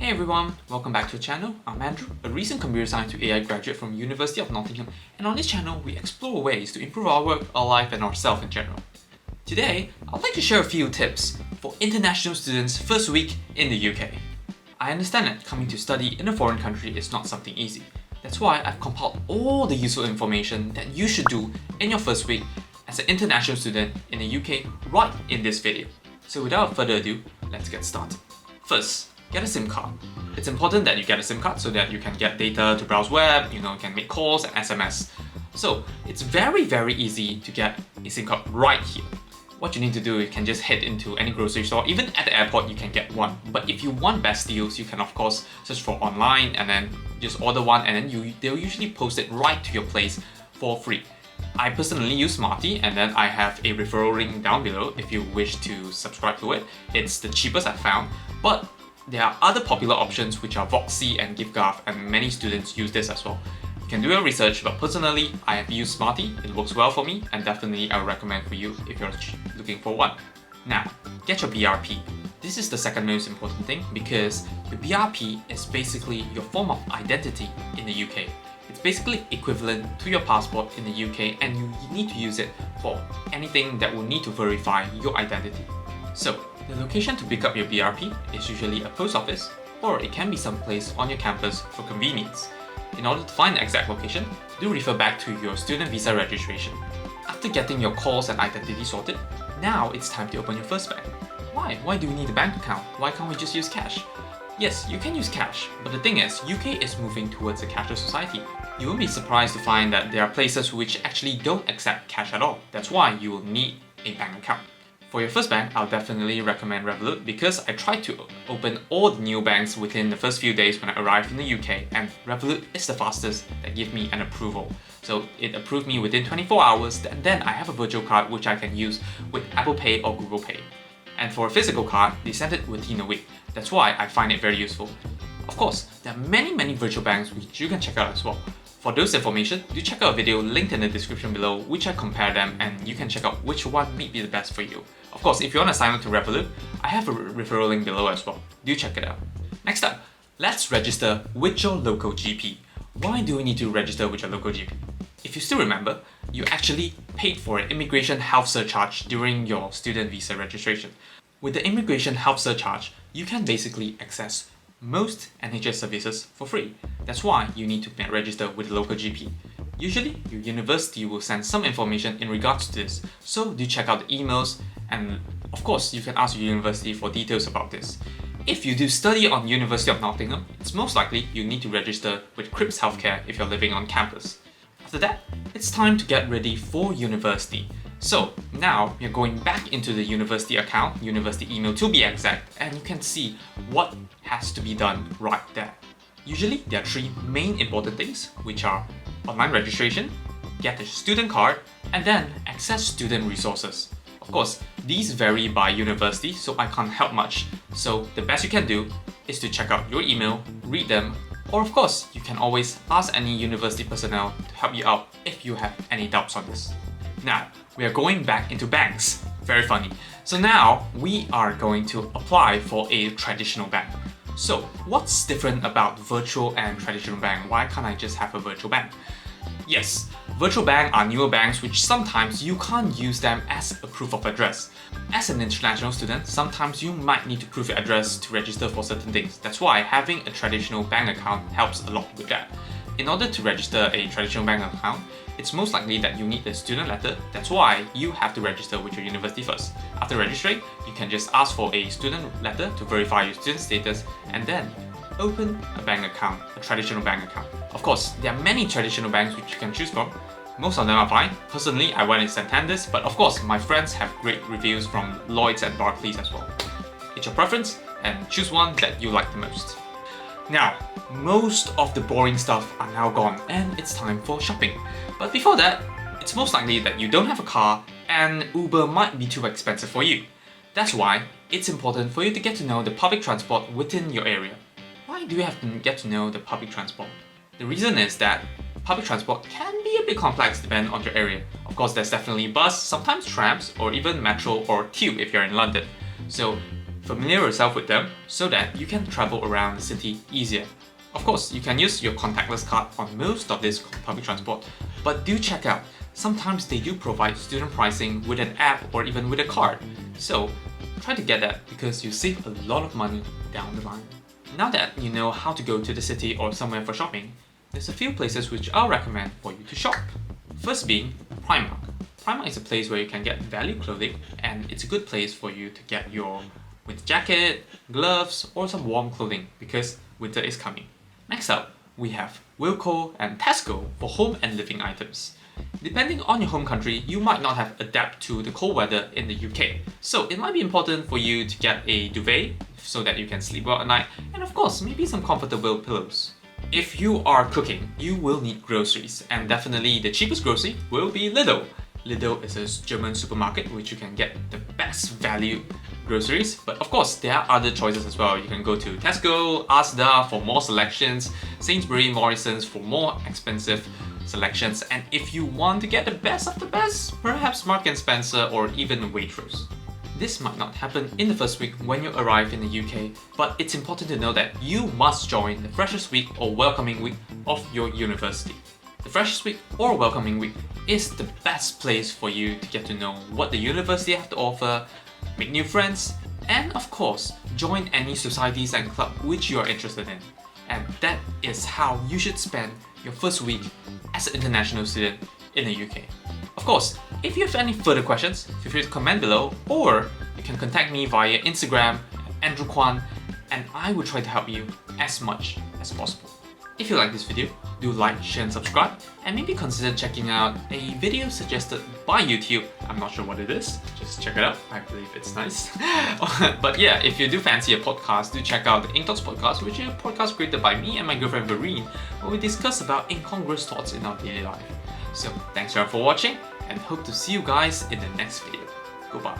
Hey everyone, welcome back to the channel. I'm Andrew, a recent computer science to AI graduate from University of Nottingham, and on this channel we explore ways to improve our work, our life and ourselves in general. Today, I'd like to share a few tips for international students' first week in the UK. I understand that coming to study in a foreign country is not something easy. That's why I've compiled all the useful information that you should do in your first week as an international student in the UK right in this video. So without further ado, let's get started. First, get a SIM card. It's important that you get a SIM card so that you can get data to browse web, you can make calls and SMS. So it's very easy to get a SIM card right here. What you need to do, you can just head into any grocery store, even at the airport you can get one. But if you want best deals, you can of course search for online and then just order one, and then they'll usually post it right to your place for free. I personally use Smarty, and then I have a referral link down below if you wish to subscribe to it. It's the cheapest I've found, but there are other popular options which are Voxy and giffgaff, and many students use this as well. You can do your research, but personally, I have used Smarty. It works well for me, and definitely I would recommend for you if you're looking for one. Now, get your BRP. This is the second most important thing because the BRP is basically your form of identity in the UK. It's basically equivalent to your passport in the UK, and you need to use it for anything that will need to verify your identity. So, the location to pick up your BRP is usually a post office, or it can be someplace on your campus for convenience. In order to find the exact location, do refer back to your student visa registration. After getting your calls and identity sorted, now it's time to open your first bank. Why? Why do we need a bank account? Why can't we just use cash? Yes, you can use cash, but the thing is, UK is moving towards a cashless society. You won't be surprised to find that there are places which actually don't accept cash at all. That's why you will need a bank account. For your first bank, I'll definitely recommend Revolut because I tried to open all the new banks within the first few days when I arrived in the UK, and Revolut is the fastest that give me an approval. So it approved me within 24 hours, and then I have a virtual card which I can use with Apple Pay or Google Pay. And for a physical card, they send it within a week. That's why I find it very useful. Of course, there are many virtual banks which you can check out as well. For those information, do check out a video linked in the description below which I compare them, and you can check out which one may be the best for you. Of course, if you want to sign up to Revolut, I have a referral link below as well. Do check it out. Next up, let's register with your local GP. Why do we need to register with your local GP? If you still remember, you actually paid for an immigration health surcharge during your student visa registration. With the immigration health surcharge, you can basically access most NHS services for free. That's why you need to register with a local GP. Usually, your university will send some information in regards to this, so do check out the emails, and of course, you can ask your university for details about this. If you do study on University of Nottingham, it's most likely you need to register with Cribs Healthcare if you're living on campus. After that, it's time to get ready for university. So now you're going back into the university account, university email to be exact, and you can see what has to be done right there. Usually there are three main important things, which are online registration, get a student card, and then access student resources. Of course, these vary by university, so I can't help much. So the best you can do is to check out your email, read them, or of course, you can always ask any university personnel to help you out if you have any doubts on this. Now, we are going back into banks. Very funny. So now, we are going to apply for a traditional bank. So, what's different about virtual and traditional bank? Why can't I just have a virtual bank? Yes, virtual bank are newer banks which sometimes you can't use them as a proof of address. As an international student, sometimes you might need to prove your address to register for certain things. That's why having a traditional bank account helps a lot with that. In order to register a traditional bank account, it's most likely that you need a student letter. That's why you have to register with your university first. After registering, you can just ask for a student letter to verify your student status, and then open a bank account, a traditional bank account. Of course, there are many traditional banks which you can choose from. Most of them are fine. Personally, I went in Santander's, but of course, my friends have great reviews from Lloyds and Barclays as well. It's your preference, and choose one that you like the most. Now, most of the boring stuff are now gone, and it's time for shopping. But before that, it's most likely that you don't have a car, and Uber might be too expensive for you. That's why it's important for you to get to know the public transport within your area. Why do you have to get to know the public transport? The reason is that public transport can be a bit complex depending on your area. Of course, there's definitely bus, sometimes trams, or even metro or tube if you're in London. So Familiarize yourself with them so that you can travel around the city easier. Of course, you can use your contactless card on most of this public transport, but do check out. Sometimes they do provide student pricing with an app or even with a card. So try to get that because you save a lot of money down the line. Now that you know how to go to the city or somewhere for shopping, there's a few places which I'll recommend for you to shop. First being Primark. Primark is a place where you can get value clothing, and it's a good place for you to get your winter jacket, gloves, or some warm clothing because winter is coming. Next up, we have Wilko and Tesco for home and living items. Depending on your home country, you might not have adapted to the cold weather in the UK. So it might be important for you to get a duvet so that you can sleep well at night, and of course, maybe some comfortable pillows. If you are cooking, you will need groceries, and definitely the cheapest grocery will be Lidl. Lidl is a German supermarket which you can get the best value groceries, but of course there are other choices as well. You can go to Tesco, Asda for more selections, Sainsbury's, Morrison's for more expensive selections, and if you want to get the best of the best, perhaps Marks & Spencer or even Waitrose. This might not happen in the first week when you arrive in the UK, but it's important to know that you must join the Freshers Week or Welcoming Week of your university. The Freshers Week or Welcoming Week is the best place for you to get to know what the university have to offer, make new friends, and of course, join any societies and clubs which you are interested in. And that is how you should spend your first week as an international student in the UK. Of course, if you have any further questions, feel free to comment below, or you can contact me via Instagram at Kuan, and I will try to help you as much as possible. If you like this video, do like, share and subscribe, and maybe consider checking out a video suggested by YouTube. I'm not sure what it is, just check it out, I believe it's nice. But yeah, if you do fancy a podcast, do check out the Ink Talks podcast, which is a podcast created by me and my girlfriend Verene, where we discuss about incongruous thoughts in our daily life. So thanks everyone for watching, and hope to see you guys in the next video. Goodbye.